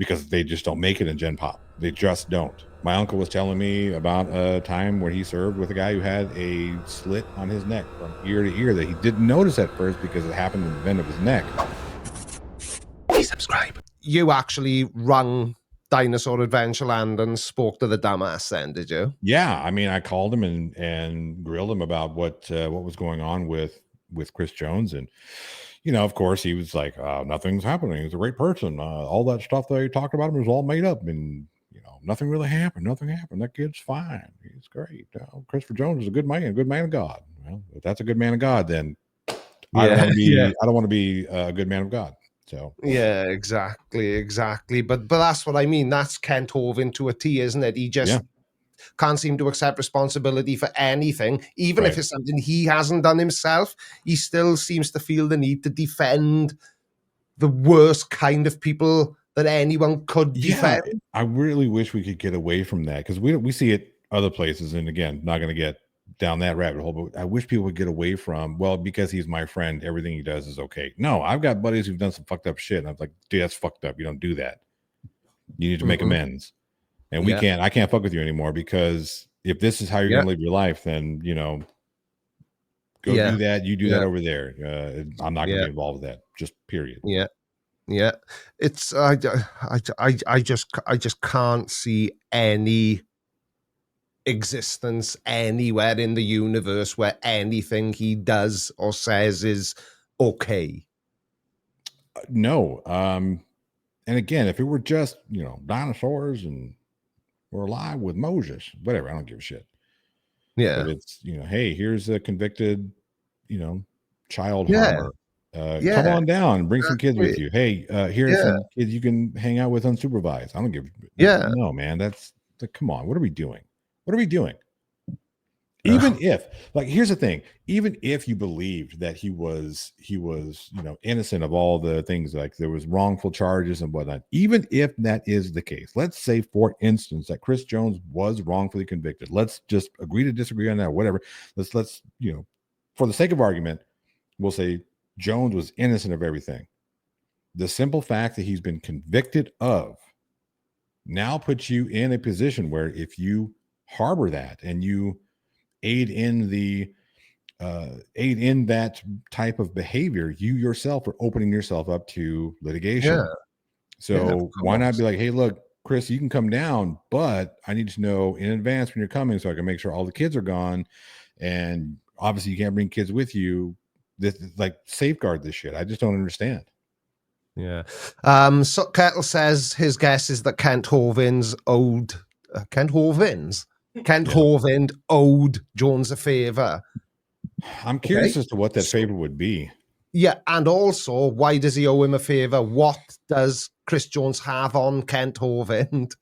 because they just don't make it in Gen Pop. They just don't. My uncle was telling me about a time where he served with a guy who had a slit on his neck from ear to ear that he didn't notice at first because it happened in the bend of his neck. Please subscribe. You actually rung Dinosaur Adventureland and spoke to the dumbass then, did you? Yeah, I mean, I called him and grilled him about what was going on with Chris Jones, and of course, he was like, "Nothing's happening. He's a great person. All that stuff they talked about him was all made up, and nothing really happened. Nothing happened. That kid's fine. He's great. Christopher Jones is a good man of God. Well, if that's a good man of God, then I don't want to be. I don't want to be a good man of God." So yeah, exactly. But that's what I mean. That's Kent Hovind to a T, isn't it? He just can't seem to accept responsibility for anything, even if it's something he hasn't done himself. He still seems to feel the need to defend the worst kind of people that anyone could defend. I really wish we could get away from that, because we see it other places, and again, not going to get down that rabbit hole, but I wish people would get away from, well, because he's my friend, everything he does is okay. No, I've got buddies who've done some fucked up shit, and I'm like, dude, that's fucked up. You don't do that. You need to make amends. And I can't fuck with you anymore, because if this is how you're going to live your life, then, go do that. You do that over there. I'm not going to be involved with that. Just period. Yeah. It's, I just can't see any existence anywhere in the universe where anything he does or says is okay. No. And again, if it were just, dinosaurs and we're alive with Moses, whatever, I don't give a shit. Yeah. But it's, hey, here's a convicted, child harmer. Come on down and bring some kids with you. Hey, here's some kids you can hang out with unsupervised. I don't give no, man. That's come on. What are we doing? Even if, here's the thing, even if you believed that he was, innocent of all the things, like there was wrongful charges and whatnot, even if that is the case, let's say, for instance, that Chris Jones was wrongfully convicted. Let's just agree to disagree on that, or whatever. Let's, for the sake of argument, we'll say Jones was innocent of everything. The simple fact that he's been convicted of now puts you in a position where if you harbor that and you aid in that type of behavior, you yourself are opening yourself up to litigation. So why not be like, hey, look, Chris, you can come down, but I need to know in advance when you're coming so I can make sure all the kids are gone. And obviously you can't bring kids with you. This, safeguard this shit. I just don't understand. Yeah. So Kettle says his guess is that Kent Hovind owed Jones a favor. I'm curious as to what that favor would be. Yeah, and also, why does he owe him a favor? What does Chris Jones have on Kent Hovind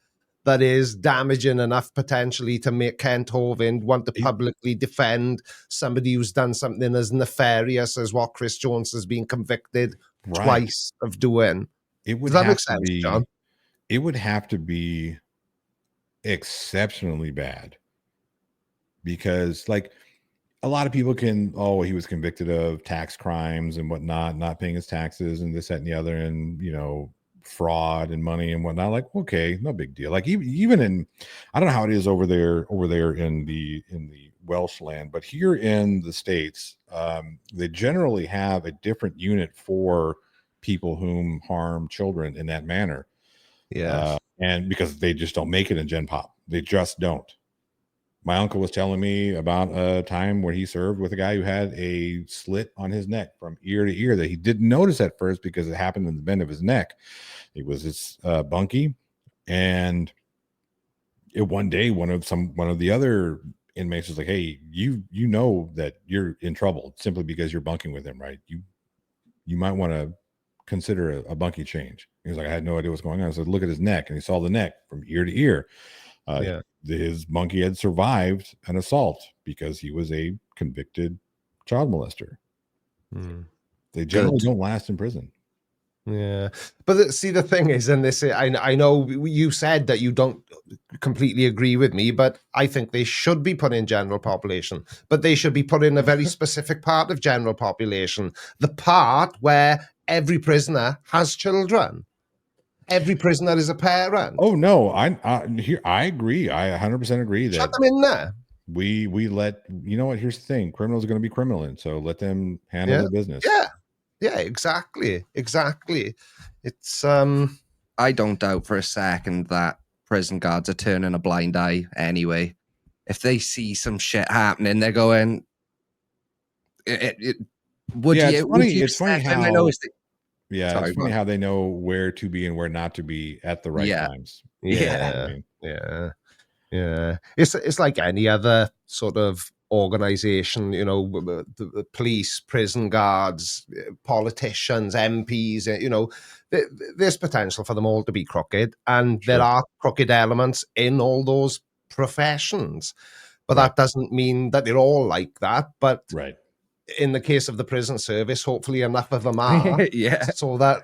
that is damaging enough potentially to make Kent Hovind want to publicly defend somebody who's done something as nefarious as what Chris Jones has been convicted twice of doing? Does that make sense, John? It would have to be exceptionally bad, because a lot of people can, he was convicted of tax crimes and whatnot, not paying his taxes and this, that, and the other, and fraud and money and whatnot. Okay, no big deal. Even in, I don't know how it is over there in the Welsh land, but here in the States, they generally have a different unit for people whom harm children in that manner. And because they just don't make it in Gen Pop, they just don't. My uncle was telling me about a time where he served with a guy who had a slit on his neck from ear to ear that he didn't notice at first because it happened in the bend of his neck. It was his bunkie, and one day one of the other inmates was like, "Hey, you know that you're in trouble simply because you're bunking with him, right? You might want to consider a bunkie change." He was like, "I had no idea what's going on." I said, "Look at his neck," and he saw the neck from ear to ear. His monkey had survived an assault because he was a convicted child molester. They generally don't last in prison. Yeah, but see, the thing is, and this, I know you said that you don't completely agree with me, but I think they should be put in general population, but they should be put in a very specific part of general population, the part where every prisoner has children. every prisoner is a parent. Oh no, I agree. I 100% agree Shut that them in there. we let, you know what, here's the thing, criminals are going to be criminal, so let them handle Yeah, their business. yeah, exactly. It's I don't doubt for a second that prison guards are turning a blind eye anyway. If they see some shit happening, they're going, would Yeah, you, it's funny. would you It's funny step in? how Yeah, it's sorry, funny man. how they know where to be and where not to be at the right Yeah. times. yeah, I mean, yeah. It's like any other sort of organization, you know, the police, prison guards, politicians, MPs, you know, there's potential for them all to be crooked, and there Sure. are crooked elements in all those professions. But Right. that doesn't mean that they're all like that. But Right. in the case of the prison service, hopefully enough of them are, Yeah. so that,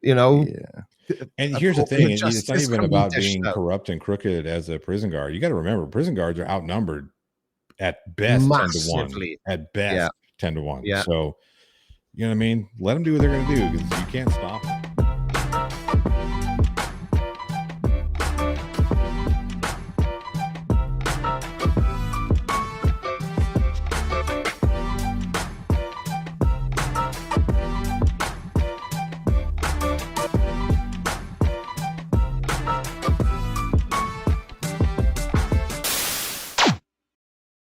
you know, Yeah. And here's the thing, appropriate it's not justice even can be about dished being out. corrupt and crooked as a prison guard. You got to remember, prison guards are outnumbered at best 10 to 1. Massively. At best Yeah. 10 to 1. Yeah. So, you know what I mean? Let them do what they're going to do, because you can't stop them.